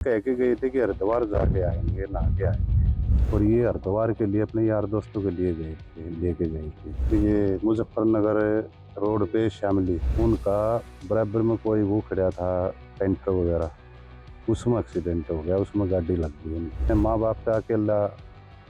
कह के गए थे कि हरिद्वार जाके आएंगे, नहा के आएंगे। और ये हरिद्वार के लिए अपने यार दोस्तों के लिए गए थे, लेके गए थे। तो ये मुजफ्फरनगर रोड पे शामली, उनका बराबर में कोई वो खड़ा था टेंटर वगैरह, उसमें एक्सीडेंट हो गया, उसमें गाड़ी लग गई उनकी। माँ बाप का अकेला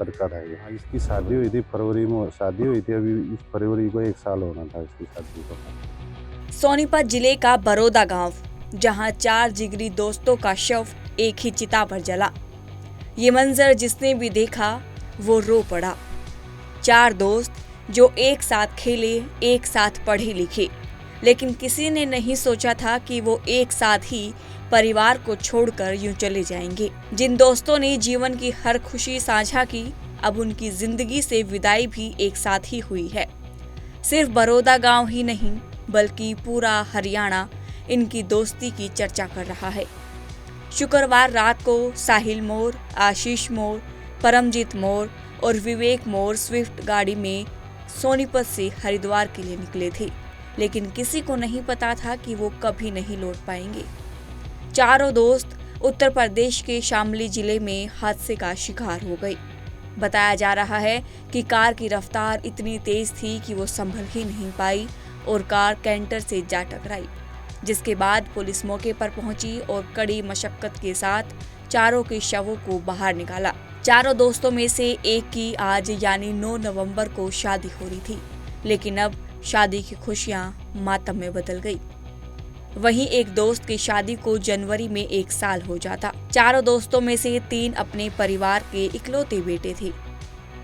लड़का था ये। हाँ, इसकी शादी हुई थी फरवरी में, शादी हुई थी अभी इस फरवरी को 1 साल होना था इसकी शादी को। सोनीपत जिले का बरोदा गांव, जहां 4 जिगरी दोस्तों का शव एक ही चिता पर जला। ये मंजर जिसने भी देखा वो रो पड़ा। 4 दोस्त जो एक साथ खेले, एक साथ पढ़े लिखे, लेकिन किसी ने नहीं सोचा था कि वो एक साथ ही परिवार को छोड़कर यूं चले जाएंगे। जिन दोस्तों ने जीवन की हर खुशी साझा की, अब उनकी जिंदगी से विदाई भी एक साथ ही हुई है। सिर्फ बरोदा गांव ही नहीं, बल्कि पूरा हरियाणा इनकी दोस्ती की चर्चा कर रहा है। शुक्रवार रात को साहिल मोर, आशीष मोर, परमजीत मोर और विवेक मोर स्विफ्ट गाड़ी में सोनीपत से हरिद्वार के लिए निकले थे, लेकिन किसी को नहीं पता था कि वो कभी नहीं लौट पाएंगे। चारों दोस्त उत्तर प्रदेश के शामली जिले में हादसे का शिकार हो गए। बताया जा रहा है कि कार की रफ्तार इतनी तेज थी कि वो संभल ही नहीं पाई और कार कैंटर से जा टकराई, जिसके बाद पुलिस मौके पर पहुंची और कड़ी मशक्कत के साथ चारों के शवों को बाहर निकाला। चारों दोस्तों में से एक की आज यानी 9 नवंबर को शादी हो रही थी, लेकिन अब शादी की खुशियां मातम में बदल गई। वहीं एक दोस्त की शादी को जनवरी में 1 साल हो जाता। चारों दोस्तों में से 3 अपने परिवार के इकलौते बेटे थे।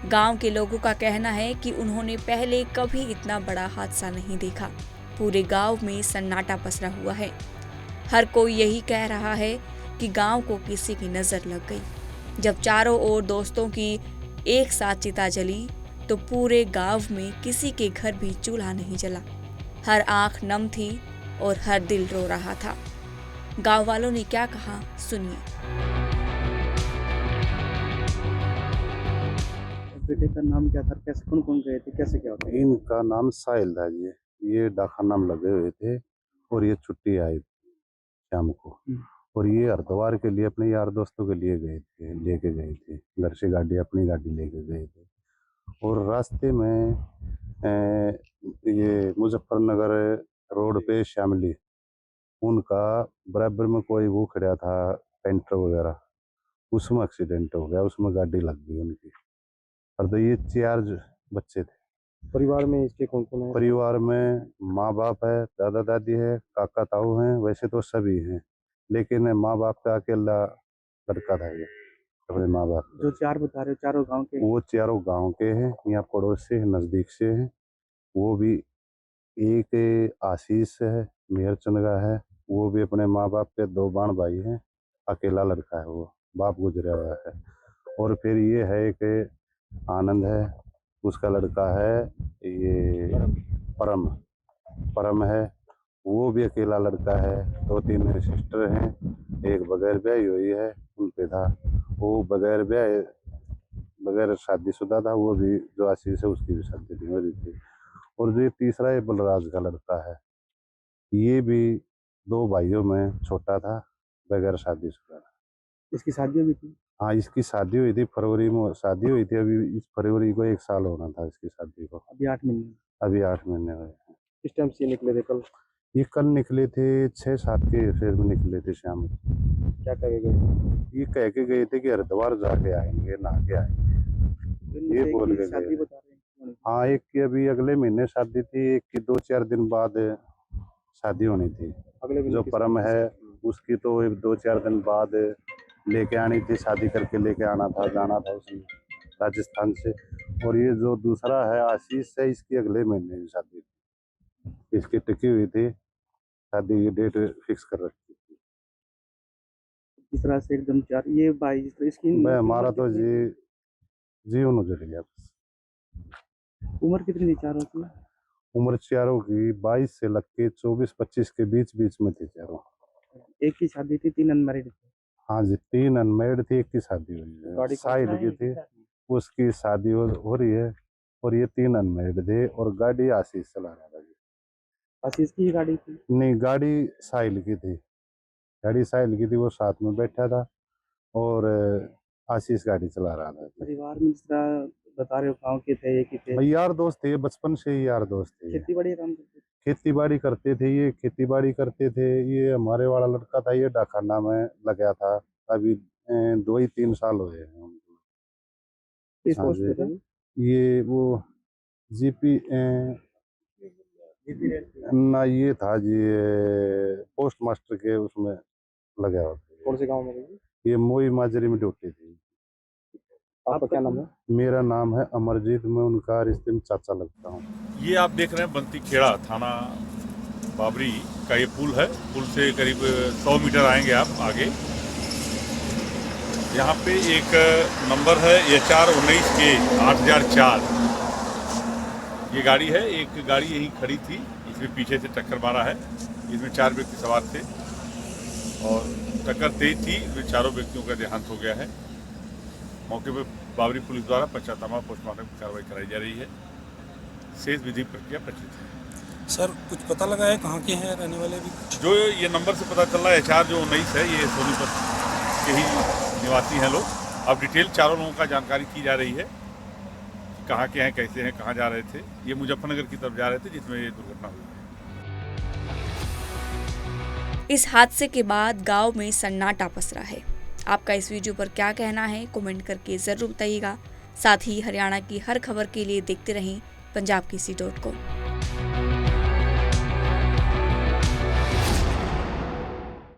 गांव के लोगों का कहना है कि उन्होंने पहले कभी इतना बड़ा हादसा नहीं देखा। पूरे गांव में सन्नाटा पसरा हुआ है। हर कोई यही कह रहा है कि गांव को किसी की नजर लग गई। जब चारों ओर दोस्तों की एक साथ चिता जली, तो पूरे गांव में किसी के घर भी चूल्हा नहीं जला। हर आंख नम थी और हर दिल रो रहा था। गांव वालों ने क्या कहा, सुनिए। बेटे का नाम क्या था? कैसे कौन कौन गए थे? कैसे क्या होता है? इनका नाम साहिल था जी। ये डाका नाम लगे हुए थे और ये छुट्टी आई शाम को। और ये हरिद्वार के लिए अपने यार दोस्तों के लिए गए थे, लेके गए थे। घर से गाड़ी, अपनी गाड़ी लेके गए थे। और रास्ते में ये मुजफ्फरनगर रोड पे शामली, उनका बराबर में कोई वो खड़ा था टेंटर वगैरह, उसमें एक्सीडेंट हो गया, उसमें गाड़ी लग गई उनकी। और तो ये 4 बच्चे थे। परिवार में इसके कौन कौन है? परिवार में माँ बाप है, दादा दादी है, काका ताऊ हैं, वैसे तो सभी हैं, लेकिन माँ बाप का अकेला लड़का था ये। अपने माँ बाप जो 4 बता रहे हो, चारों गांव के? वो चारों गांव के हैं, यहाँ पड़ोस से नज़दीक से हैं। वो भी एक आशीष है, मेहरचंद का है, वो भी अपने माँ बाप के 2 बाण भाई हैं, अकेला लड़का है, वो बाप गुजरा हुआ है। और फिर ये है एक आनंद है, उसका लड़का है ये परम, परम है, वो भी अकेला लड़का है। 2-3 सिस्टर हैं, एक बगैर ब्याही हुई है, उन पे था। वो बगैर ब्याह, बगैर शादीशुदा था, वो भी जो आशीष है उसकी भी शादी नहीं हो रही थी। और जो ये तीसरा ये बलराज का लड़का है, ये भी 2 भाइयों में छोटा था, बगैर शादीशुदा। इसकी शादी हुई थी? हाँ, इसकी शादी हुई थी फरवरी में, शादी हुई थी अभी इस फरवरी को 1 साल होना था इसकी शादी को। अभी 8 महीने? अभी 8 महीने हुए हैं। किस टाइम से निकले थे कल? ये कल निकले थे 6-7 के फेर में निकले थे शाम को। क्या कहे गए? ये कह के गए थे कि हरिद्वार जाके आएंगे, नहा के आएंगे, ये बोल के शादी गए। बता रहे हैं? हाँ, एक की अभी अगले महीने शादी थी, एक की 2-4 दिन बाद शादी होनी थी। अगले महीने जो की परम शादी? है उसकी तो 2-4 दिन बाद लेके आनी थी, शादी करके लेके आना था, जाना था उसने राजस्थान से। और ये जो दूसरा है आशीष है, इसकी अगले महीने की शादी थी, इसकी टिकी हुई थी शादी की डेट फिक्स कर रखी थी। तीसरा से एकदम 4 ये भाई तो इसकी भाई हमारा उम्र तो कितनी? जीवन उजड़ गया। उम्र कितनी थी चारों की? उम्र चारों की 22 से लग के 24-25 के बीच बीच में थी चारों। एक की शादी थी, 3 अनमैरिड थे। हाँ जी, 3 अनमेरिड थी, एक की शादी हुई है, गाड़ी कौन साहिल की थी, उसकी शादी हो रही है। और ये 3 अनमेरिड थे और गाड़ी आशीष चला रहा था जी। आशीष की ही गाड़ी थी? नहीं, गाड़ी साहिल की थी, गाड़ी साहिल की थी, वो साथ में बैठा था। और आशीष गाड़ी चला रहा था। परिवार में जिस तरह बता रहे हो गाँव के थे, एक ही थे, भाई यार दोस्त थे, बचपन से ही यार दोस्त थे। खेती बाड़ी काम करते थे। खेती बाड़ी करते थे, ये खेती बाड़ी करते थे। ये हमारे वाला लड़का था, ये डाकखाना में लगा था। अभी 2 ही 3 साल हुए हैं उनको। किस हाँ पोस्ट पे जी, थे? ये वो जीपी ना, ये था जी पोस्ट मास्टर के उसमें लगा हुआ था। कौन से गाँव में रहे? ये मोई माजरी में ड्यूटी थी। आपका क्या नाम है? मेरा नाम है अमरजीत, मैं उनका रिश्ते में चाचा लगता हूँ। ये आप देख रहे हैं बंती खेड़ा थाना बाबरी का ये पुल है। पुल से करीब 100 मीटर आएंगे आप आगे। यहाँ पे एक नंबर है HR 19 के 8004। ये गाड़ी है, एक गाड़ी यहीं खड़ी थी, इसमें पीछे से टक्कर मारा है। इसमें 4 व्यक्ति सवार थे और टक्कर तेज थी, इसमें चारों व्यक्तियों का देहांत हो गया है। मौके पर बाबरी पुलिस द्वारा पश्चाताप पोस्टमार्टम की कार्रवाई कराई जा रही है। शेष विधि प्रक्रिया प्रचलित है। सर कुछ पता लगा है कहाँ के हैं रहने वाले भी? जो ये नंबर से पता चल रहा है HR जो 19 है, ये सोनीपत के ही निवासी हैं लोग। अब डिटेल चारों लोगों का जानकारी की जा रही है, कहाँ के हैं, कैसे हैं, कहाँ जा रहे थे। ये मुजफ्फरनगर की तरफ जा रहे थे जिसमें ये दुर्घटना हुई। इस हादसे के बाद गांव में सन्नाटा पसरा है। आपका इस वीडियो पर क्या कहना है, कमेंट करके जरूर बताइएगा। साथ ही हरियाणा की हर खबर के लिए देखते रहें पंजाब केसरी.com।